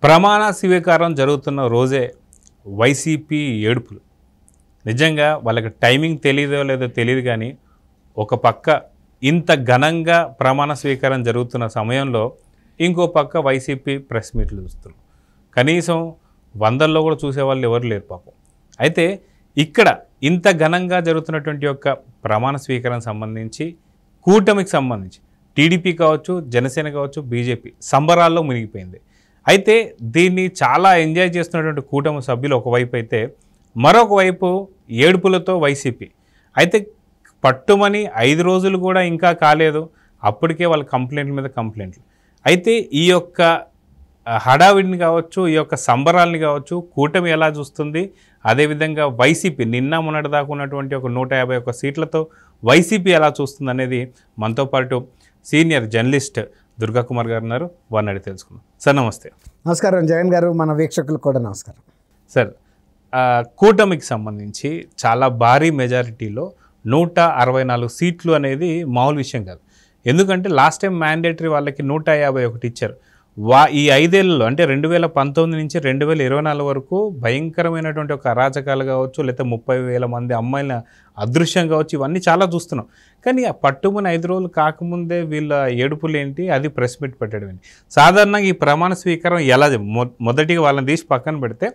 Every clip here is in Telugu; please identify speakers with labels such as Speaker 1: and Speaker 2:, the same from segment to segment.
Speaker 1: ప్రమాణ స్వీకారం జరుగుతున్న రోజే వైసీపీ ఏడుపులు. నిజంగా వాళ్ళకి టైమింగ్ తెలియదో లేదో తెలియదు, కానీ ఒక పక్క ఇంత ఘనంగా ప్రమాణ స్వీకారం జరుగుతున్న సమయంలో ఇంకో పక్క వైసీపీ ప్రెస్ మీట్లు చూస్తున్నారు. కనీసం వందల్లో కూడా చూసేవాళ్ళు ఎవరు లేరు పాపం. అయితే ఇక్కడ ఇంత ఘనంగా జరుగుతున్నటువంటి యొక్క ప్రమాణ స్వీకారం సంబంధించి కూటమికి సంబంధించి టీడీపీ కావచ్చు, జనసేన కావచ్చు, బీజేపీ సంబరాల్లో మునిగిపోయింది. అయితే దీన్ని చాలా ఎంజాయ్ చేస్తున్నటువంటి కూటమి సభ్యులు ఒకవైపు అయితే, మరొక వైపు ఏడుపులతో వైసీపీ. అయితే పట్టుమని 5 రోజులు కూడా ఇంకా కాలేదు, అప్పటికే వాళ్ళ కంప్లైంట్ల మీద కంప్లైంట్లు. అయితే ఈ యొక్క హడావిడిని కావచ్చు, ఈ యొక్క సంబరాల్ని కావచ్చు కూటమి ఎలా చూస్తుంది, అదేవిధంగా వైసీపీ నిన్న మొన్నటి దాకా ఉన్నటువంటి ఒక 151 సీట్లతో వైసీపీ ఎలా చూస్తుంది అనేది మనతో పాటు సీనియర్ జర్నలిస్ట్ దుర్గా కుమార్ గారు ఉన్నారు. వారిని అడిగి తెలుసుకుందాం. సార్ నమస్తే.
Speaker 2: నమస్కారం జగన్ గారు, మన వీక్షకులకు కూడా నమస్కారం.
Speaker 1: సార్, కూటమికి సంబంధించి చాలా భారీ మెజారిటీలో 164 సీట్లు అనేది మామూలు విషయం కాదు. ఎందుకంటే లాస్ట్ టైం మ్యాండేటరీ వాళ్ళకి 151 ఇచ్చారు. ఈ 5 ఏళ్ళలో అంటే 2019 నుంచి 2024 వరకు భయంకరమైనటువంటి ఒక అరాచకాలు కావచ్చు, లేకపోతే 30,000 మంది అమ్మాయిల అదృశ్యం కావచ్చు, ఇవన్నీ చాలా చూస్తున్నాం. కానీ ఆ పట్టుమని 5 రోజులు కాకముందే వీళ్ళ ఏడుపులు ఏంటి, అది ప్రెస్ మీట్ పెట్టడం ఏంటి? సాధారణంగా ఈ ప్రమాణ స్వీకారం ఎలా మొదటిగా వాళ్ళని తీసి పక్కన పెడితే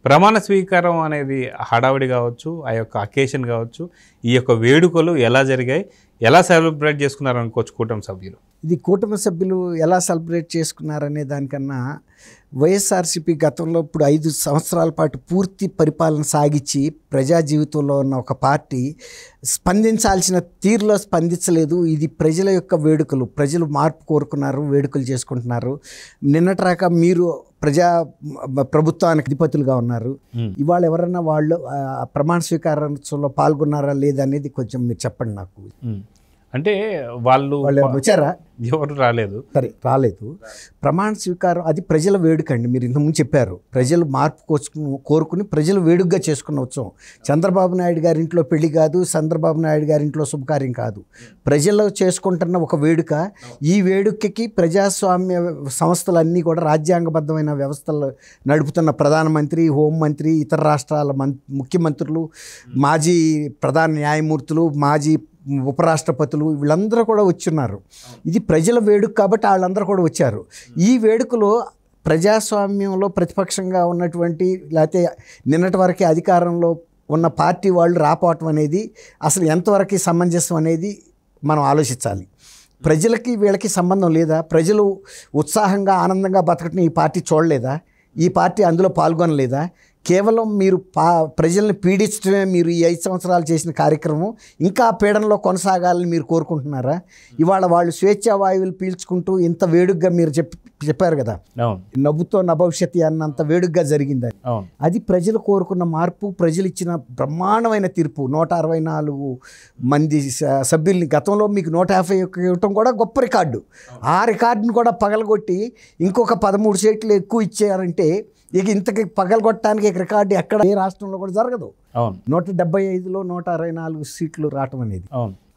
Speaker 1: ప్రమాణ స్వీకారం అనేది హడావిడి కావచ్చు, ఆ యొక్క అకేషన్ కావచ్చు, ఈ యొక్క వేడుకలు ఎలా జరిగాయి, ఎలా సెలబ్రేట్ చేసుకున్నారు అనుకోవచ్చు కూటమి సభ్యులు?
Speaker 2: ఇది కూటమి సభ్యులు ఎలా సెలబ్రేట్ చేసుకున్నారనే దానికన్నా వైఎస్ఆర్సీపీ గతంలో ఇప్పుడు 5 సంవత్సరాల పాటు పూర్తి పరిపాలన సాగించి ప్రజా జీవితంలో ఉన్న ఒక పార్టీ స్పందించాల్సిన తీరులో స్పందించలేదు. ఇది ప్రజల యొక్క వేడుకలు, ప్రజలు మార్పు కోరుకున్నారు, వేడుకలు చేసుకుంటున్నారు. నిన్నట్రాక మీరు ప్రభుత్వానికి అధిపతులుగా ఉన్నారు. ఇవాళ ఎవరన్నా వాళ్ళు ప్రమాణ స్వీకారంలో పాల్గొన్నారా లేదనేది కొంచెం మీరు చెప్పండి నాకు.
Speaker 1: అంటే వాళ్ళు
Speaker 2: వచ్చారా?
Speaker 1: ఎవరు రాలేదు.
Speaker 2: సరే, రాలేదు. ప్రమాణ స్వీకారం అది ప్రజల వేడుక అండి. మీరు ఇంతకుముందు చెప్పారు, ప్రజలు మార్పు కోరుకుని ప్రజలు వేడుకగా చేసుకున్న ఉత్సవం. చంద్రబాబు నాయుడు గారి ఇంట్లో పెళ్లి కాదు, చంద్రబాబు నాయుడు గారి ఇంట్లో శుభకార్యం కాదు, ప్రజలు చేసుకుంటున్న ఒక వేడుక. ఈ వేడుకకి ప్రజాస్వామ్య సంస్థలన్నీ కూడా రాజ్యాంగబద్ధమైన వ్యవస్థలు నడుపుతున్న ప్రధానమంత్రి, హోంమంత్రి, ఇతర రాష్ట్రాల ముఖ్యమంత్రులు, మాజీ ప్రధాన న్యాయమూర్తులు, మాజీ ఉపరాష్ట్రపతులు, వీళ్ళందరూ కూడా వచ్చున్నారు. ఇది ప్రజల వేడుక కాబట్టి వాళ్ళందరూ కూడా వచ్చారు. ఈ వేడుకలో ప్రజాస్వామ్యంలో ప్రతిపక్షంగా ఉన్నటువంటి, లేకపోతే నిన్నటి వరకు అధికారంలో ఉన్న పార్టీ వాళ్ళు రాపోవటం అనేది అసలు ఎంతవరకు సమంజసం అనేది మనం ఆలోచించాలి. ప్రజలకి వీళ్ళకి సంబంధం లేదా? ప్రజలు ఉత్సాహంగా ఆనందంగా బతకటం ఈ పార్టీ చూడలేదా? ఈ పార్టీ అందులో పాల్గొనలేదా? కేవలం మీరు ప్రజల్ని పీడించడమే మీరు ఈ 5 సంవత్సరాలు చేసిన కార్యక్రమం ఇంకా పీడనలో కొనసాగాలని మీరు కోరుకుంటున్నారా? ఇవాళ వాళ్ళు స్వేచ్ఛా వాయువులు పీల్చుకుంటూ ఇంత వేడుగ్గా మీరు చెప్పారు కదా, నవ్వుతో నభవిష్యత్తు అన్నంత వేడుగ్గా జరిగిందని. అది ప్రజలు కోరుకున్న మార్పు, ప్రజలు ఇచ్చిన బ్రహ్మాండమైన తీర్పు. 164 మంది సభ్యుల్ని గతంలో మీకు 151 ఇవ్వటం కూడా గొప్ప రికార్డు. ఆ రికార్డుని కూడా పగలగొట్టి ఇంకొక 13 సీట్లు ఎక్కువ ఇచ్చారంటే ఇక ఇంతకి పగలగొట్టడానికి రికార్డు ఎక్కడ ఏ రాష్ట్రంలో కూడా జరగదు. 175లో 164 సీట్లు రావటం అనేది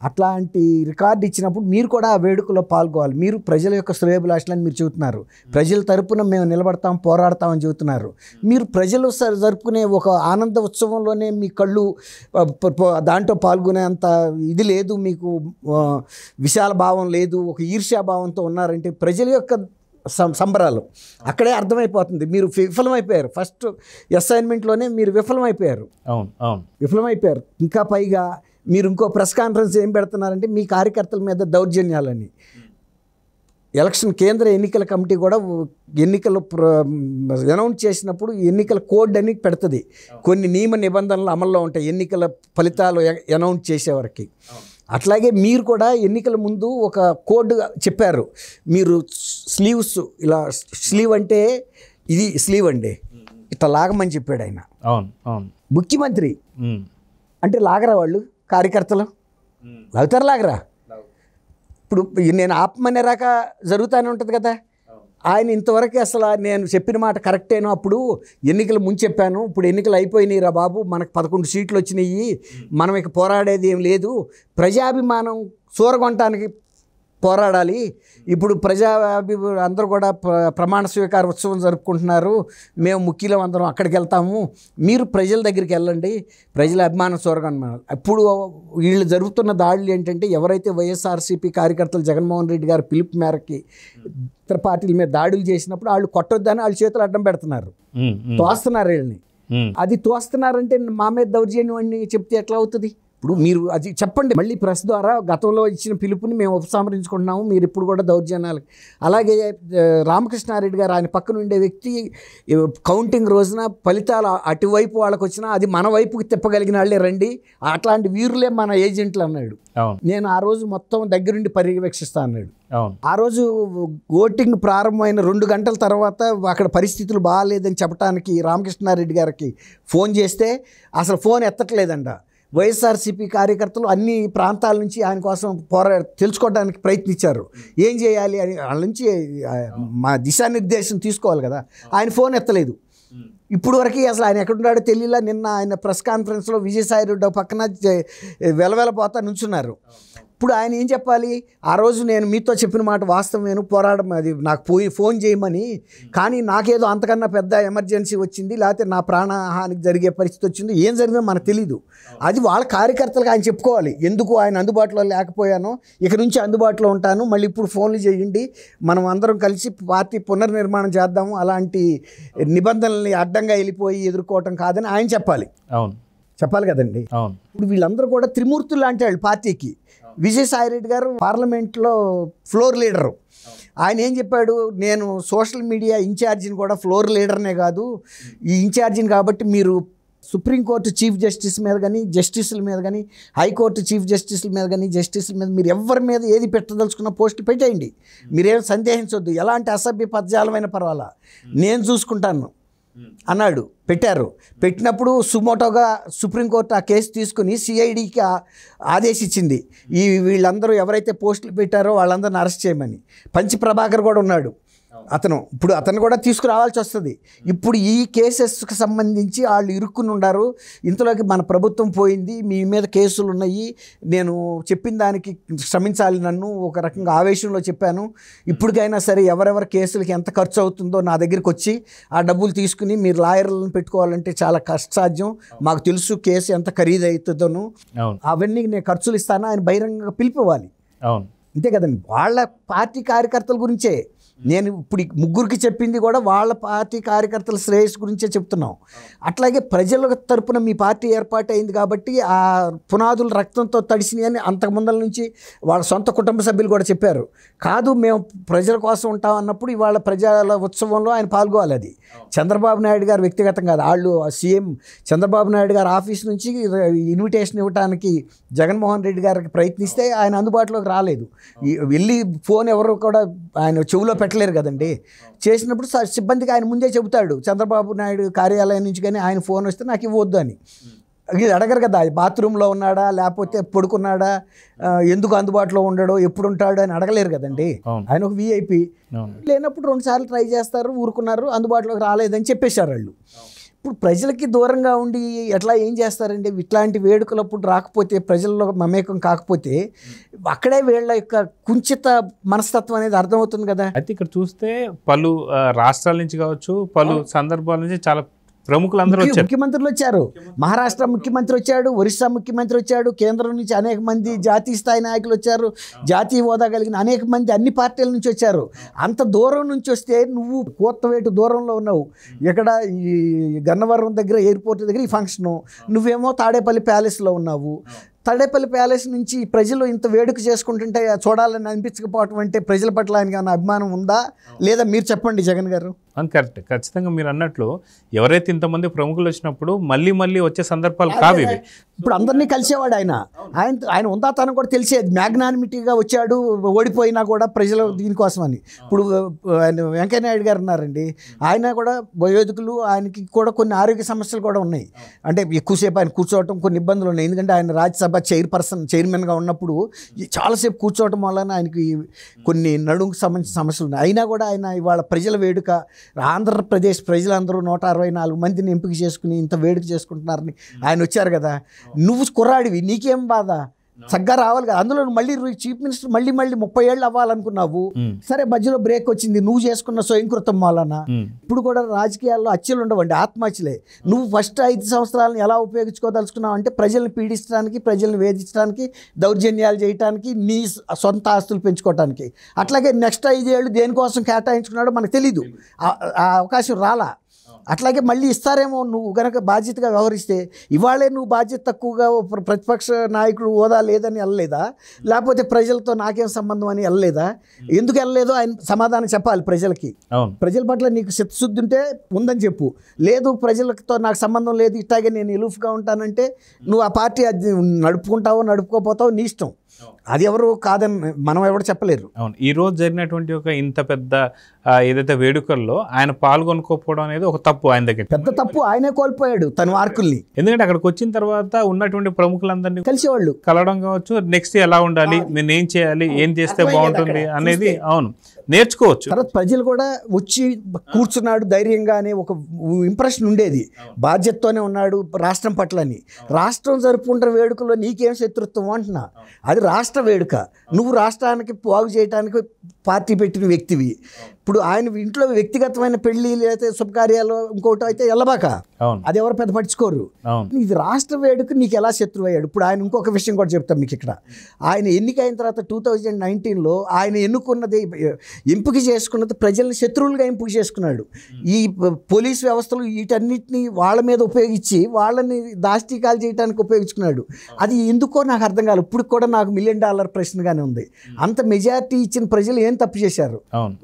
Speaker 2: అట్లాంటి రికార్డు ఇచ్చినప్పుడు మీరు కూడా ఆ వేడుకలో పాల్గొవాలి. మీరు ప్రజల యొక్క శ్రేయోభిలాషులని మీరు చెబుతున్నారు, ప్రజల తరపున మేము నిలబడతాం, పోరాడతామని చెబుతున్నారు. మీరు ప్రజలు జరుపుకునే ఒక ఆనంద ఉత్సవంలోనే మీ కళ్ళు దాంట్లో పాల్గొనేంత ఇది లేదు, మీకు విశాల భావం లేదు, ఒక ఈర్ష్యాభావంతో ఉన్నారంటే ప్రజల యొక్క సంబరాలు అక్కడే అర్థమైపోతుంది. మీరు విఫలమైపోయారు. ఫస్ట్ అసైన్మెంట్లోనే మీరు విఫలమైపోయారు. విఫలమైపోయారు. ఇంకా పైగా మీరు ఇంకో ప్రెస్ కాన్ఫరెన్స్ ఏం పెడుతున్నారంటే మీ కార్యకర్తల మీద దౌర్జన్యాలని. ఎలక్షన్ కేంద్ర ఎన్నికల కమిటీ కూడా ఎన్నికలు అనౌన్స్ చేసినప్పుడు ఎన్నికల కోడ్ అని పెడుతుంది. కొన్ని నియమ నిబంధనలు అమల్లో ఉంటాయి ఎన్నికల ఫలితాలు అనౌన్స్ చేసేవారికి. అట్లాగే మీరు కూడా ఎన్నికల ముందు ఒక కోడ్ చెప్పారు. మీరు స్లీవ్స్ ఇలా, స్లీవ్ అంటే ఇది స్లీవ్ అండి, ఇట్లా లాగమని చెప్పాడు ఆయన. ముఖ్యమంత్రి అంటే లాగరా వాళ్ళు కార్యకర్తలు? లాగుతారు, లాగరా? ఇప్పుడు నేను ఆపమనే రాక జరుగుతూనే ఉంటుంది కదా. ఆయన ఇంతవరకు అసలు నేను చెప్పిన మాట కరెక్టేనో, అప్పుడు ఎన్నికలు ముందు చెప్పాను, ఇప్పుడు ఎన్నికలు అయిపోయినాయి రా బాబు, మనకు 11 సీట్లు వచ్చినాయి, మనం ఇక పోరాడేది ఏం లేదు, ప్రజాభిమానం చూరగొనటానికి పోరాడాలి. ఇప్పుడు అందరూ కూడా ప్రమాణ స్వీకార ఉత్సవం జరుపుకుంటున్నారు, మేము ముఖ్యులం అందరం అక్కడికి వెళ్తాము, మీరు ప్రజల దగ్గరికి వెళ్ళండి, ప్రజల అభిమానం చూరగొన్నారు. ఇప్పుడు వీళ్ళు జరుగుతున్న దాడులు ఏంటంటే, ఎవరైతే వైఎస్ఆర్సీపీ కార్యకర్తలు జగన్మోహన్ రెడ్డి గారి పిలుపు మేరకి ఇతర పార్టీల మీద దాడులు చేసినప్పుడు వాళ్ళు కొట్టొద్దని వాళ్ళ చేతులు అడ్డం పెడుతున్నారు, తోస్తున్నారు వీళ్ళని. అది తోస్తున్నారంటే మా మీద దౌర్జన్యం అని చెప్తే ఎట్లా అవుతుంది? ఇప్పుడు మీరు అది చెప్పండి మళ్ళీ ప్రెస్ ద్వారా, గతంలో ఇచ్చిన పిలుపుని మేము ఉపసంహరించుకుంటున్నాము, మీరు ఇప్పుడు కూడా దౌర్జన్యాలు. అలాగే రామకృష్ణారెడ్డి గారు, ఆయన పక్కన ఉండే వ్యక్తి, కౌంటింగ్ రోజున ఫలితాలు అటువైపు వాళ్ళకి వచ్చినా అది మన వైపుకి తిప్పగలిగిన వాళ్ళే రండి, అట్లాంటి వీరులే మన ఏజెంట్లు అన్నాడు. నేను ఆ రోజు మొత్తం దగ్గరుండి పర్యవేక్షిస్తా అన్నాడు. ఆ రోజు ఓటింగ్ ప్రారంభమైన 2 గంటల తర్వాత అక్కడ పరిస్థితులు బాగాలేదని చెప్పడానికి రామకృష్ణారెడ్డి గారికి ఫోన్ చేస్తే అసలు ఫోన్ ఎత్తట్లేదంట. వైఎస్ఆర్సీపీ కార్యకర్తలు అన్ని ప్రాంతాల నుంచి ఆయన కోసం తెలుసుకోవడానికి ప్రయత్నించారు, ఏం చేయాలి అని. వాళ్ళ నుంచి మా దిశానిర్దేశం తీసుకోవాలి కదా, ఆయన ఫోన్ ఎత్తలేదు. ఇప్పుడు వరకు అసలు ఆయన ఎక్కడున్నాడో తెలియలా. నిన్న ఆయన ప్రెస్ కాన్ఫరెన్స్లో విజయసాయి రెడ్డి పక్కన వెలవెలపోతా నుంచున్నారు. ఇప్పుడు ఆయన ఏం చెప్పాలి? ఆ రోజు నేను మీతో చెప్పిన మాట వాస్తవమేను, పోరాడడం అది నాకు ఫోన్ చేయమని, కానీ నాకేదో అంతకన్నా పెద్ద ఎమర్జెన్సీ వచ్చింది, లేకపోతే నా ప్రాణహానికి జరిగే పరిస్థితి వచ్చింది, ఏం జరిగిందో మనకు తెలీదు. అది వాళ్ళ కార్యకర్తలకు ఆయన చెప్పుకోవాలి, ఎందుకు ఆయన అందుబాటులో లేకపోయానో, ఇక నుంచి అందుబాటులో ఉంటాను, మళ్ళీ ఇప్పుడు ఫోన్లు చేయండి, మనం అందరం కలిసి పార్టీ పునర్నిర్మాణం చేద్దాము, అలాంటి నిబంధనల్ని అడ్డంగా వెళ్ళిపోయి ఎదుర్కోవటం కాదని ఆయన చెప్పాలి. చెప్పాలి కదండి. ఇప్పుడు వీళ్ళందరూ కూడా త్రిమూర్తులు లాంటి వాళ్ళు పార్టీకి. విజయసాయిరెడ్డి గారు పార్లమెంట్లో ఫ్లోర్ లీడరు. ఆయన ఏం చెప్పాడు? నేను సోషల్ మీడియా ఇన్ఛార్జిని కూడా ఫ్లోర్ లీడర్నే కాదు, ఈ ఇన్ఛార్జిని కాబట్టి మీరు సుప్రీంకోర్టు చీఫ్ జస్టిస్ మీద కానీ, జస్టిసుల మీద కానీ, హైకోర్టు చీఫ్ జస్టిసుల మీద కానీ, జస్టిసుల మీద మీరు ఎవరి మీద ఏది పెట్టదలుచుకున్న పోస్టులు పెట్టేయండి, మీరేం సందేహించొద్దు, ఎలాంటి అసభ్య పదజాలమైన పర్వాలా, నేను చూసుకుంటాను అన్నాడు. పెట్టారు. పెట్టినప్పుడు సుమోటోగా సుప్రీంకోర్టు ఆ కేసు తీసుకుని సిఐడికి ఆదేశించింది, వీళ్ళందరూ ఎవరైతే పోస్టులు పెట్టారో వాళ్ళందరిని అరెస్ట్ చేయమని. పంచి ప్రభాకర్ కూడా ఉన్నాడు ఇప్పుడు అతను కూడా తీసుకురావాల్సి వస్తుంది. ఇప్పుడు ఈ కేసెస్కి సంబంధించి వాళ్ళు ఇరుక్కుని ఉన్నారు, ఇంతలోకి మన ప్రభుత్వం పోయింది, మీ మీద కేసులు ఉన్నాయి, నేను చెప్పిన దానికి క్షమించాలి, నన్ను ఒక రకంగా ఆవేశంలో చెప్పాను, ఇప్పటికైనా సరే ఎవరెవరి కేసులకి ఎంత ఖర్చు అవుతుందో నా దగ్గరికి వచ్చి ఆ డబ్బులు తీసుకుని మీరు లాయర్లను పెట్టుకోవాలంటే చాలా కష్టసాధ్యం, మాకు తెలుసు కేసు ఎంత ఖరీదు అవుతుందోను, అవన్నీ నేను ఖర్చులు ఇస్తాను, ఆయన బహిరంగంగా పిలిపివ్వాలి. అంతే కదండి. వాళ్ళ పార్టీ కార్యకర్తల గురించే నేను ఇప్పుడు ముగ్గురికి చెప్పింది కూడా వాళ్ళ పార్టీ కార్యకర్తల శ్రేయస్ గురించే చెప్తున్నాం. అట్లాగే ప్రజల తరపున మీ పార్టీ ఏర్పాటు అయింది కాబట్టి ఆ పునాదులు రక్తంతో తడిసినాయి అని అంతకుముందల నుంచి వాళ్ళ సొంత కుటుంబ సభ్యులు కూడా చెప్పారు. కాదు మేము ప్రజల కోసం ఉంటాం అన్నప్పుడు ఇవాళ ప్రజల ఉత్సవంలో ఆయన పాల్గొవాలి. అది చంద్రబాబు నాయుడు గారు వ్యక్తిగతం కాదు, వాళ్ళు సీఎం చంద్రబాబు నాయుడు గారు ఆఫీస్ నుంచి ఇన్విటేషన్ ఇవ్వడానికి జగన్మోహన్ రెడ్డి గారికి ప్రయత్నిస్తే ఆయన అందుబాటులోకి రాలేదు. వెళ్ళి ఫోన్ ఎవరు కూడా ఆయన చెవులో పెట్టలేరు కదండి. చేసినప్పుడు సిబ్బందికి ఆయన ముందే చెబుతాడు, చంద్రబాబు నాయుడు కార్యాలయం నుంచి కానీ ఆయన ఫోన్ వస్తే నాకు ఇవ్వద్దు అని. ఇది అడగరు కదా, బాత్రూంలో ఉన్నాడా లేకపోతే పడుకున్నాడా, ఎందుకు అందుబాటులో ఉండడో, ఎప్పుడు ఉంటాడు అని అడగలేరు కదండి. ఆయన ఒక విఐపి. లేనప్పుడు 2 సార్లు ట్రై చేస్తారు, ఊరుకున్నారు, అందుబాటులోకి రాలేదని చెప్పేశారు వాళ్ళు. ఇప్పుడు ప్రజలకి దూరంగా ఉండి ఎట్లా ఏం చేస్తారండి? ఇట్లాంటి వేడుకలప్పుడు రాకపోతే, ప్రజల్లో మమేకం కాకపోతే అక్కడే వీళ్ళ యొక్క కుంచిత మనస్తత్వం అనేది అర్థమవుతుంది కదా.
Speaker 1: అయితే ఇక్కడ చూస్తే పలు రాష్ట్రాల నుంచి కావచ్చు, పలు సందర్భాల నుంచి చాలా ప్రముఖులందరూ వచ్చారు.
Speaker 2: ముఖ్యమంత్రులు వచ్చారు, మహారాష్ట్ర ముఖ్యమంత్రి వచ్చాడు, ఒరిస్సా ముఖ్యమంత్రి వచ్చాడు, కేంద్రం నుంచి అనేక మంది జాతీయ స్థాయి నాయకులు వచ్చారు, జాతీయ హోదా కలిగిన అనేక మంది అన్ని పార్టీల నుంచి వచ్చారు. అంత దూరం నుంచి వస్తే నువ్వు కోత్తవేటు దూరంలో ఉన్నావు, ఇక్కడ ఈ గన్నవరం దగ్గర ఎయిర్పోర్ట్ దగ్గర ఈ ఫంక్షను, నువ్వేమో తాడేపల్లి ప్యాలెస్లో ఉన్నావు. తాడేపల్లి ప్యాలెస్ నుంచి ప్రజలు ఇంత వేడుక చేసుకుంటుంటే చూడాలని అనిపించకపోవటం అంటే ప్రజల పట్ల ఆయనకి ఏమైనా అభిమానం ఉందా లేదా? మీరు చెప్పండి జగన్ గారు.
Speaker 1: అని కరెక్ట్. ఖచ్చితంగా మీరు అన్నట్లు ఎవరైతే ఇంతమంది ప్రముఖులు వచ్చినప్పుడు మళ్ళీ మళ్ళీ వచ్చే సందర్భాలు కావు ఇవి.
Speaker 2: ఇప్పుడు అందరినీ కలిసేవాడు ఆయన. ఆయన ఉందా తను కూడా తెలిసేది. మ్యాగ్నానిమిటీగా వచ్చాడు, ఓడిపోయినా కూడా ప్రజలు దీనికోసం అని. ఇప్పుడు ఆయన వెంకయ్యనాయుడు గారు ఉన్నారండి, ఆయన కూడా వయోధికులు, ఆయనకి కూడా కొన్ని ఆరోగ్య సమస్యలు కూడా ఉన్నాయి. అంటే ఎక్కువసేపు ఆయన కూర్చోవటం కొన్ని ఇబ్బందులు ఉన్నాయి. ఎందుకంటే ఆయన రాజ్యసభ చైర్మన్గా ఉన్నప్పుడు చాలాసేపు కూర్చోవటం వలన ఆయనకి కొన్ని నడుముకు సంబంధించిన సమస్యలు ఉన్నాయి. అయినా కూడా ఆయన ఇవాళ ప్రజల వేడుక, ఆంధ్రప్రదేశ్ ప్రజలందరూ 164 మందిని ఎంపిక చేసుకుని ఇంత వేడుక చేసుకుంటున్నారని ఆయన వచ్చారు కదా. నువ్వు కుర్రాడివి, నీకేం బాధ? చక్కగా రావాలి కదా. అందులో మళ్ళీ చీఫ్ మినిస్టర్ మళ్ళీ 30 ఏళ్ళు అవ్వాలనుకున్నావు, సరే మధ్యలో బ్రేక్ వచ్చింది, నువ్వు చేసుకున్న స్వయంకృతం వలన. ఇప్పుడు కూడా రాజకీయాల్లో హత్యలు ఉండవండి, ఆత్మహత్యలే. నువ్వు ఫస్ట్ 5 సంవత్సరాలను ఎలా ఉపయోగించుకోదలుచుకున్నావు అంటే ప్రజల్ని పీడించడానికి, ప్రజల్ని వేధించడానికి, దౌర్జన్యాలు చేయడానికి, నీ సొంత ఆస్తులు పెంచుకోవడానికి. అట్లాగే నెక్స్ట్ 5 ఏళ్ళు దేనికోసం కేటాయించుకున్నాడో మనకు తెలీదు, ఆ అవకాశం రాలా. అట్లాగే మళ్ళీ ఇస్తారేమో నువ్వు గనక బాధ్యతగా వ్యవహరిస్తే. ఇవాళే నువ్వు బాధ్యత తక్కువగా ప్రతిపక్ష నాయకుడు హోదా లేదని వెళ్ళలేదా, లేకపోతే ప్రజలతో నాకేం సంబంధం అని వెళ్ళలేదా? ఎందుకు వెళ్ళలేదో ఆయన సమాధానం చెప్పాలి ప్రజలకి. ప్రజల పట్ల నీకు చిత్తశుద్ధి ఉంటే ఉందని చెప్పు, లేదు ప్రజలతో నాకు సంబంధం లేదు, ఇట్లాగే నేను ఎలూఫ్గా ఉంటానంటే నువ్వు ఆ పార్టీ అది నడుపుకుంటావో నడుపుకోపోతావో నీ ఇష్టం. అది ఎవరు కాదని మనం ఎవరు చెప్పలేరు.
Speaker 1: అవును, ఈ రోజు జరిగినటువంటి ఒక ఇంత పెద్ద ఏదైతే వేడుకల్లో ఆయన పాల్గొనుకోకపోవడం అనేది ఒక తప్పు, ఆయన దగ్గర
Speaker 2: పెద్ద తప్పు. ఆయనే కోల్పోయాడు తన మార్కుల్ని.
Speaker 1: ఎందుకంటే అక్కడికి వచ్చిన తర్వాత ఉన్నటువంటి ప్రముఖులందరినీ
Speaker 2: కలిసేవాళ్ళు
Speaker 1: కలవడం కావచ్చు, నెక్స్ట్ ఎలా ఉండాలి, నేను ఏం చేయాలి, ఏం చేస్తే బాగుంటుంది అనేది అవును నేర్చుకోవచ్చు.
Speaker 2: తర్వాత ప్రజలు కూడా వచ్చి కూర్చున్నాడు ధైర్యంగా అనే ఒక ఇంప్రెషన్ ఉండేది, బాధ్యతతోనే ఉన్నాడు రాష్ట్రం పట్లని. రాష్ట్రం జరుపుకుంటున్న వేడుకలో నీకేం శత్రుత్వం అంటున్నా, అది రాష్ట్ర వేడుక. నువ్వు రాష్ట్రానికి బాగు చేయడానికి పార్టీ పెట్టిన వ్యక్తివి. ఇప్పుడు ఆయన ఇంట్లో వ్యక్తిగతమైన పెళ్లి లేకపోతే శుభకార్యాలు ఇంకోటి అయితే వెళ్ళబాక, అది ఎవరు పెద్ద పట్టించుకోరు. ఇది రాష్ట్ర వేడుక, నీకు ఎలా శత్రువు అయ్యాడు? ఇప్పుడు ఆయన ఇంకొక విషయం కూడా చెప్తాం మీకు ఇక్కడ. ఆయన ఎన్నికైన తర్వాత 2019లో ఆయన ఎన్నుకున్నది, ఎంపిక చేసుకున్నది ప్రజల్ని శత్రువులుగా ఎంపిక చేసుకున్నాడు. ఈ పోలీస్ వ్యవస్థలు వీటన్నిటిని వాళ్ళ మీద ఉపయోగించి వాళ్ళని దాష్టీకాలు చేయడానికి ఉపయోగించుకున్నాడు. అది ఎందుకో నాకు అర్థం కాలేదు. ఇప్పుడు కూడా నాకు $1 మిలియన్ ప్రశ్నగానే ఉంది. అంత మెజారిటీ ఇచ్చిన ప్రజలు ఏం తప్పు చేశారు?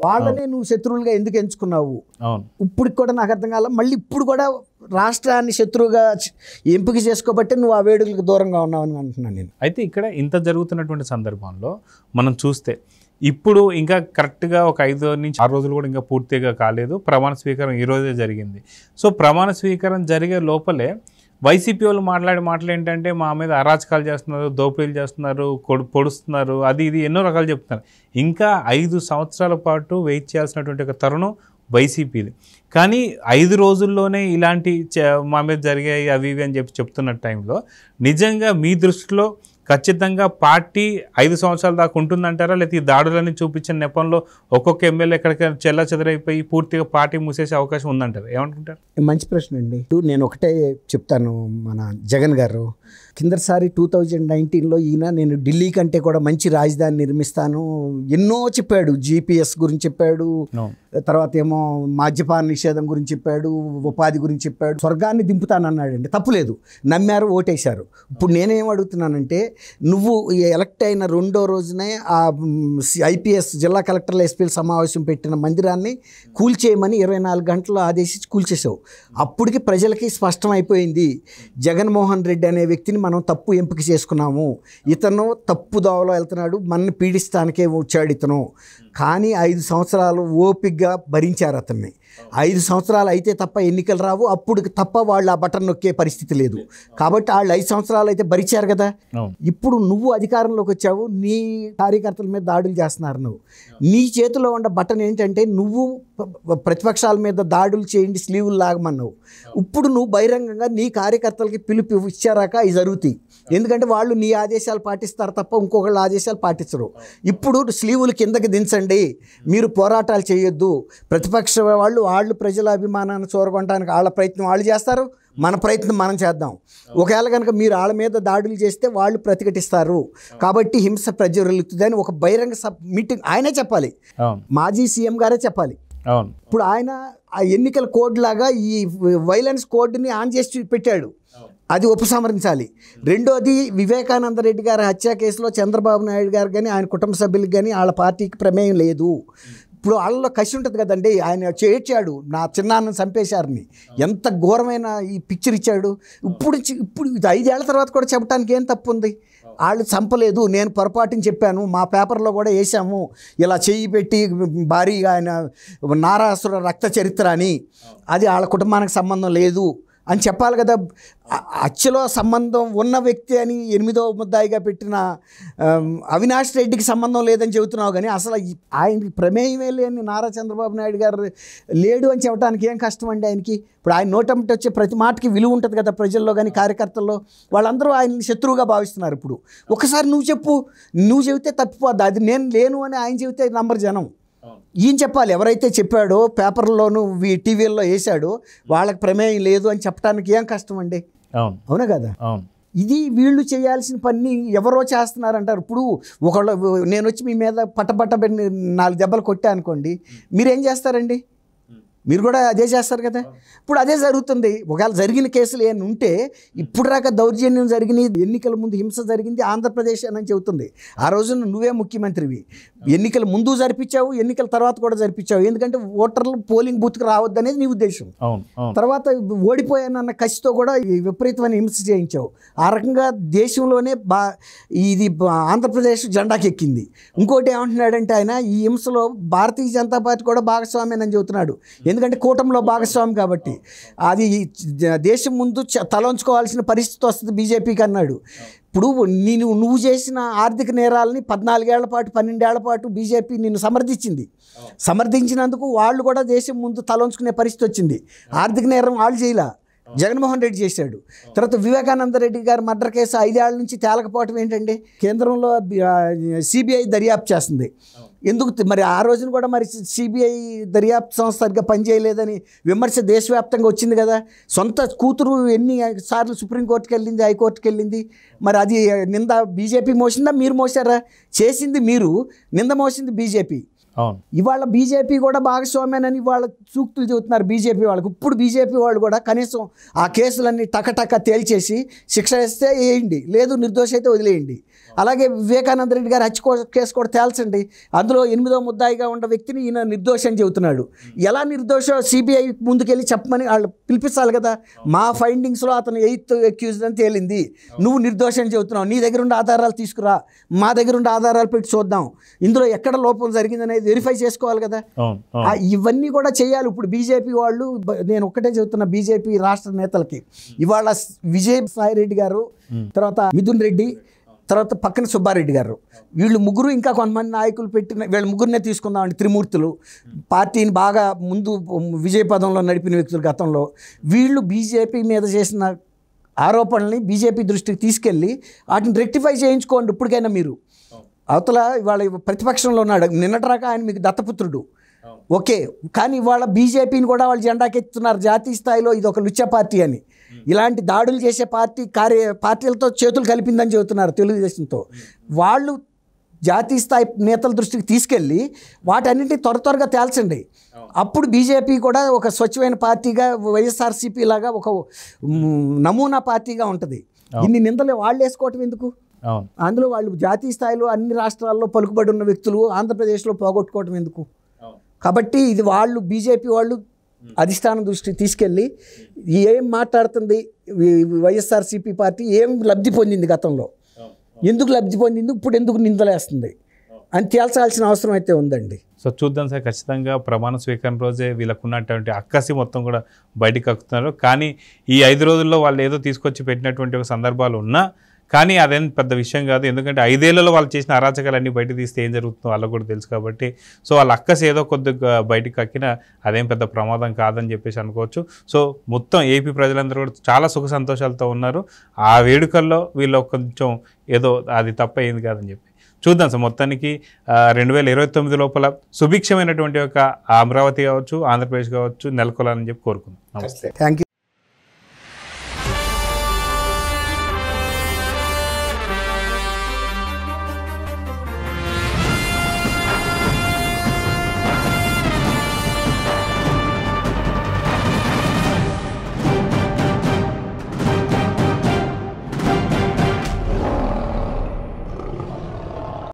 Speaker 2: వాళ్ళనే నువ్వు శత్రువులుగా ఎందుకు ఎంచుకున్నావు? ఇప్పుడు కూడా నాకు అర్థం కాల. మళ్ళీ ఇప్పుడు కూడా రాష్ట్రాన్ని శత్రువుగా ఎంపిక చేసుకోబట్టి నువ్వు ఆ వేడుకలకు దూరంగా ఉన్నావని అంటున్నాను నేను.
Speaker 1: అయితే ఇక్కడ ఇంత జరుగుతున్నటువంటి సందర్భంలో మనం చూస్తే ఇప్పుడు ఇంకా కరెక్ట్గా ఒక 5 నుంచి 6 రోజులు కూడా ఇంకా పూర్తిగా కాలేదు. ప్రమాణ స్వీకారం ఈరోజే జరిగింది. సో ప్రమాణ స్వీకారం జరిగే లోపలే వైసీపీ వాళ్ళు మాటలు ఏంటంటే మా మీద అరాచకాలు చేస్తున్నారు, దోపిడీలు చేస్తున్నారు, పొడుస్తున్నారు, అది ఇది ఎన్నో రకాలు చెప్తున్నారు. ఇంకా 5 సంవత్సరాల పాటు వెయిట్ చేయాల్సినటువంటి ఒక తరుణం వైసీపీది. కానీ 5 రోజుల్లోనే ఇలాంటి మా మీద జరిగాయి అవి ఇవి అని చెప్తున్న టైంలో నిజంగా మీ దృష్టిలో ఖచ్చితంగా పార్టీ 5 సంవత్సరాల దాకా ఉంటుందంటారా, లేకపోతే ఈ దాడులని చూపించిన నెపంలో ఒక్కొక్క ఎమ్మెల్యే ఎక్కడికైనా చెల్లాచెదరైపోయి పూర్తిగా పార్టీ మూసేసే అవకాశం ఉందంటారు? ఏమంటుంటారు?
Speaker 2: మంచి ప్రశ్న అండి. నేను ఒకటే చెప్తాను, మన జగన్ గారు కిందసారి 2019లో ఈయన నేను ఢిల్లీ కంటే కూడా మంచి రాజధాని నిర్మిస్తాను ఎన్నో చెప్పాడు. GPS గురించి చెప్పాడు, తర్వాత ఏమో మద్యపాన నిషేధం గురించి చెప్పాడు, ఉపాధి గురించి చెప్పాడు, స్వర్గాన్ని దింపుతానన్నాడండి. తప్పులేదు, నమ్మారు, ఓటేశారు. ఇప్పుడు నేనేం అడుగుతున్నానంటే, నువ్వు ఎలక్ట్ అయిన 2వ రోజునే ఆ IPS జిల్లా కలెక్టర్ల ఎస్పీల సమావేశం పెట్టిన మందిరాన్ని కూల్చేయమని 24 గంటలు ఆదేశించి కూల్చేసావు. అప్పటికి ప్రజలకి స్పష్టం అయిపోయింది, జగన్మోహన్ రెడ్డి అనే వ్యక్తిని మనం తప్పు ఎంపిక చేసుకున్నాము, ఇతను తప్పు దోవలో వెళ్తున్నాడు, మనని పీడిస్తానికే వచ్చాడు ఇతను. కానీ 5 సంవత్సరాలు ఓపికగా భరించారు అతన్ని. 5 సంవత్సరాలు అయితే తప్ప ఎన్నికలు రావు, అప్పుడు తప్ప వాళ్ళు ఆ బటన్ నొక్కే పరిస్థితి లేదు. కాబట్టి వాళ్ళు 5 సంవత్సరాలు అయితే భరించారు కదా. ఇప్పుడు నువ్వు అధికారంలోకి వచ్చావు, నీ కార్యకర్తల మీద దాడులు చేస్తున్నారు. నువ్వు నీ చేతిలో ఉన్న బటన్ ఏంటంటే నువ్వు ప్రతిపక్షాల మీద దాడులు చేయండి, స్లీవులు లాగమన్నావు. ఇప్పుడు నువ్వు బహిరంగంగా నీ కార్యకర్తలకి పిలుపు ఇచ్చారాక అవి జరుగుతాయి. ఎందుకంటే వాళ్ళు నీ ఆదేశాలు పాటిస్తారు తప్ప ఇంకొకళ్ళ ఆదేశాలు పాటించరు. ఇప్పుడు స్లీవులు కిందకి దించండి, మీరు పోరాటాలు చేయొద్దు, ప్రతిపక్ష వాళ్ళు ప్రజల అభిమానాన్ని చూరగొనడానికి వాళ్ళ ప్రయత్నం వాళ్ళు చేస్తారు, మన ప్రయత్నం మనం చేద్దాం. ఒకవేళ కనుక మీరు వాళ్ళ మీద దాడులు చేస్తే వాళ్ళు ప్రతిఘటిస్తారు, కాబట్టి హింస ప్రజ్వరిల్లుతుందని ఒక బహిరంగ మీటింగ్ ఆయనే చెప్పాలి, మాజీ సీఎం గారే చెప్పాలి. ఇప్పుడు ఆయన ఆ ఎన్నికల కోడ్ లాగా ఈ వైలెన్స్ కోడ్ని ఆన్ చేసి పెట్టాడు, అది ఉపసంహరించాలి. రెండోది, వివేకానంద రెడ్డి గారి హత్య కేసులో చంద్రబాబు నాయుడు గారు కానీ ఆయన కుటుంబ సభ్యులకు కానీ వాళ్ళ పార్టీకి ప్రమేయం లేదు. ఇప్పుడు వాళ్ళలో కసి ఉంటుంది కదండి, ఆయన చేర్చాడు నా చిన్నాన్నని చంపేశారని, ఎంత ఘోరమైన ఈ పిక్చర్ ఇచ్చాడు. ఇప్పుడు 5 ఏళ్ల తర్వాత కూడా చెప్పడానికి ఏం తప్పు ఉంది? వాళ్ళు చంపలేదు, నేను పొరపాటుని చెప్పాను, మా పేపర్లో కూడా వేసాము, ఇలా చెయ్యి పెట్టి భారీగా ఆయన నారాసుర రక్త చరిత్ర అని, అది వాళ్ళ కుటుంబానికి సంబంధం లేదు అని చెప్పాలి కదా. అచ్చలో సంబంధం ఉన్న వ్యక్తి అని 8వ ముద్దాయిగా పెట్టిన అవినాష్ రెడ్డికి సంబంధం లేదని చెబుతున్నావు, కానీ అసలు ఆయనకి ప్రమేయమే లేని నారా చంద్రబాబు నాయుడు గారు లేడు అని చెప్పడానికి ఏం కష్టం అండి ఆయనకి. ఇప్పుడు ఆయన నోటంటే వచ్చే ప్రతి మాటకి విలువ ఉంటుంది కదా ప్రజల్లో కానీ కార్యకర్తల్లో. వాళ్ళందరూ ఆయన్ని శత్రువుగా భావిస్తున్నారు. ఇప్పుడు ఒకసారి నువ్వు చెప్పు, నువ్వు చెబితే తప్పిపోద్ది. అది నేను లేను అని ఆయన చెబితే నంబర్ జనం. ఈయన చెప్పాలి, ఎవరైతే చెప్పాడో పేపర్లోనూ టీవీల్లో వేసాడో వాళ్ళకి ప్రమేయం లేదు అని చెప్పడానికి ఏం కష్టం అండి. అవునా కదా. ఇది వీళ్ళు చేయాల్సిన పని ఎవరో చేస్తున్నారంటారు. ఇప్పుడు ఒకళ్ళు నేను వచ్చి మీ మీద పట్టబట్ట 4 దెబ్బలు కొట్టా అనుకోండి, మీరేం చేస్తారండి? మీరు కూడా అదే చేస్తారు కదా. ఇప్పుడు అదే జరుగుతుంది. ఒకవేళ జరిగిన కేసులు ఏమైనా ఉంటే ఇప్పుడు దాకా దౌర్జన్యం జరిగినాయి, ఎన్నికల ముందు హింస జరిగింది ఆంధ్రప్రదేశ్ అని చెబుతుంది. ఆ రోజున నువ్వే ముఖ్యమంత్రివి, ఎన్నికల ముందు జరిపించావు, ఎన్నికల తర్వాత కూడా జరిపించావు. ఎందుకంటే ఓటర్లు పోలింగ్ బూత్కి రావద్దు అనేది నీ ఉద్దేశం. తర్వాత ఓడిపోయానన్న కసితో కూడా విపరీతమైన హింస చేయించావు. ఆ రకంగా దేశంలోనే ఇది ఆంధ్రప్రదేశ్ జెండాకి ఎక్కింది. ఇంకోటి ఏమంటున్నాడంటే ఆయన ఈ హింసలో భారతీయ జనతా పార్టీ కూడా భాగస్వామ్యం అని చెబుతున్నాడు. ఎందుకంటే కూటమిలో భాగస్వామి కాబట్టి అది దేశం ముందు తలంచుకోవాల్సిన పరిస్థితి వస్తుంది బీజేపీకి అన్నాడు. ఇప్పుడు నువ్వు చేసిన ఆర్థిక నేరాలని 14 ఏళ్ల పాటు 12 ఏళ్ల పాటు బీజేపీ నిన్ను సమర్థించినందుకు వాళ్ళు కూడా దేశం ముందు తలంచుకునే పరిస్థితి వచ్చింది. ఆర్థిక నేరం వాళ్ళు చేయలే, జగన్మోహన్ రెడ్డి చేశాడు. తర్వాత వివేకానంద రెడ్డి గారు మర్డర్ కేసు 5 ఏళ్ల నుంచి తేలకపోవటం ఏంటండి? కేంద్రంలో సిబిఐ దర్యాప్తు చేస్తుంది. ఎందుకు మరి ఆ రోజున కూడా మరి సిబిఐ దర్యాప్తు సంస్థ సరిగ్గా పనిచేయలేదని విమర్శ దేశవ్యాప్తంగా వచ్చింది కదా. సొంత కూతురు ఎన్ని సార్లు సుప్రీంకోర్టుకి వెళ్ళింది, హైకోర్టుకి వెళ్ళింది. మరి అది నింద బీజేపీ మోసిందా, మీరు మోసారా? చేసింది మీరు, నింద మోసింది బీజేపీ. ఇవాళ బీజేపీ కూడా భాగస్వామ్యాన్ని ఇవాళ సూక్తులు చెబుతున్నారు బీజేపీ వాళ్ళకి. ఇప్పుడు బీజేపీ వాళ్ళు కూడా కనీసం ఆ కేసులన్నీ టకటక తేల్చేసి శిక్ష వేస్తే వేయండి, లేదు నిర్దోష అయితే వదిలేయండి. అలాగే వివేకానంద రెడ్డి గారు హత్య కేసు కూడా తేల్చండి. అందులో 8వ ముద్దాయిగా ఉన్న వ్యక్తిని ఈయన నిర్దోషం చెబుతున్నాడు. ఎలా నిర్దోషం సిబిఐ ముందుకెళ్ళి చెప్పమని వాళ్ళు పిలిపించాలి కదా. మా ఫైండింగ్స్లో అతను 8th అక్యూజ్డ్ అని తేలింది, నువ్వు నిర్దోషం చెబుతున్నావు, నీ దగ్గర ఉండే ఆధారాలు తీసుకురా, మా దగ్గర ఉండే ఆధారాలు పెట్టి చూద్దాం, ఇందులో ఎక్కడ లోపం జరిగిందనేది వెరిఫై చేసుకోవాలి కదా. ఇవన్నీ కూడా చేయాలి. ఇప్పుడు బీజేపీ వాళ్ళు, నేను ఒక్కటే చెబుతున్నా బీజేపీ రాష్ట్ర నేతలకి, ఇవాళ విజయసాయి రెడ్డి గారు, తర్వాత మిథున్ రెడ్డి, తర్వాత పక్కన సుబ్బారెడ్డి గారు, వీళ్ళు ముగ్గురు ఇంకా కొంతమంది నాయకులు పెట్టిన వీళ్ళ ముగ్గురినే తీసుకుందామండి. త్రిమూర్తులు పార్టీని బాగా ముందు విజయపదంలో నడిపిన వ్యక్తులు గతంలో. వీళ్ళు బీజేపీ మీద చేసిన ఆరోపణల్ని బీజేపీ దృష్టికి తీసుకెళ్ళి వాటిని రెక్టిఫై చేయించుకోండి. ఇప్పటికైనా మీరు అవతల ఇవాళ ప్రతిపక్షంలో ఉన్నాడు, నిన్నటిరాక ఆయన మీకు దత్తపుత్రుడు, ఓకే, కానీ ఇవాళ బీజేపీని కూడా వాళ్ళు జెండాకెత్తున్నారు జాతీయ స్థాయిలో, ఇది ఒక లుచ్చ పార్టీ అని. ఇలాంటి దాడులు చేసే పార్టీలతో చేతులు కలిపిందని చెబుతున్నారు తెలుగుదేశంతో. వాళ్ళు జాతీయ స్థాయి నేతల దృష్టికి తీసుకెళ్ళి వాటన్నింటినీ త్వరగా తేల్చండి. అప్పుడు బీజేపీ కూడా ఒక స్వచ్ఛమైన పార్టీగా, వైఎస్ఆర్సీపీ లాగా ఒక నమూనా పార్టీగా ఉంటుంది. ఇన్ని నిందలు వాళ్ళు వేసుకోవటం ఎందుకు? అందులో వాళ్ళు జాతీయ స్థాయిలో అన్ని రాష్ట్రాల్లో పలుకుబడి ఉన్న వ్యక్తులు ఆంధ్రప్రదేశ్లో పోగొట్టుకోవటం ఎందుకు? కాబట్టి ఇది వాళ్ళు బీజేపీ వాళ్ళు అధిష్టానం దృష్టికి తీసుకెళ్ళి ఏం మాట్లాడుతుంది వైఎస్ఆర్సీపీ పార్టీ, ఏం లబ్ధి పొందింది గతంలో, ఎందుకు లబ్ధి పొందింది, ఇప్పుడు ఎందుకు నిందలేస్తుంది అని తేల్చాల్సిన అవసరం అయితే ఉందండి.
Speaker 1: సో చూద్దాం సార్, ఖచ్చితంగా ప్రమాణ స్వీకారం రోజే వీళ్ళకున్నటువంటి అక్కసి మొత్తం కూడా బయటికి కక్కుతున్నారు. కానీ ఈ 5 రోజుల్లో వాళ్ళు ఏదో తీసుకొచ్చి పెట్టినటువంటి ఒక సందర్భాలు ఉన్నా కానీ అదేం పెద్ద విషయం కాదు. ఎందుకంటే 5 ఏళ్లలో వాళ్ళు చేసిన అరాచకాలన్నీ బయట తీస్తే ఏం జరుగుతుందో వాళ్ళకు కూడా తెలుసు కాబట్టి, సో వాళ్ళ అక్కసి ఏదో కొద్దిగా బయటికి కక్కినా అదేం పెద్ద ప్రమాదం కాదని చెప్పేసి అనుకోవచ్చు. సో మొత్తం ఏపీ ప్రజలందరూ కూడా చాలా సుఖ సంతోషాలతో ఉన్నారు. ఆ వేడుకల్లో వీళ్ళు కొంచెం ఏదో అది తప్ప అయింది కాదని చెప్పి చూద్దాం సార్. మొత్తానికి 2029 లోపల సుభిక్షమైనటువంటి ఒక అమరావతి కావచ్చు, ఆంధ్రప్రదేశ్ కావచ్చు నెలకొల్లాలని చెప్పి కోరుకుందాం. నమస్తే,
Speaker 2: థ్యాంక్ యూ.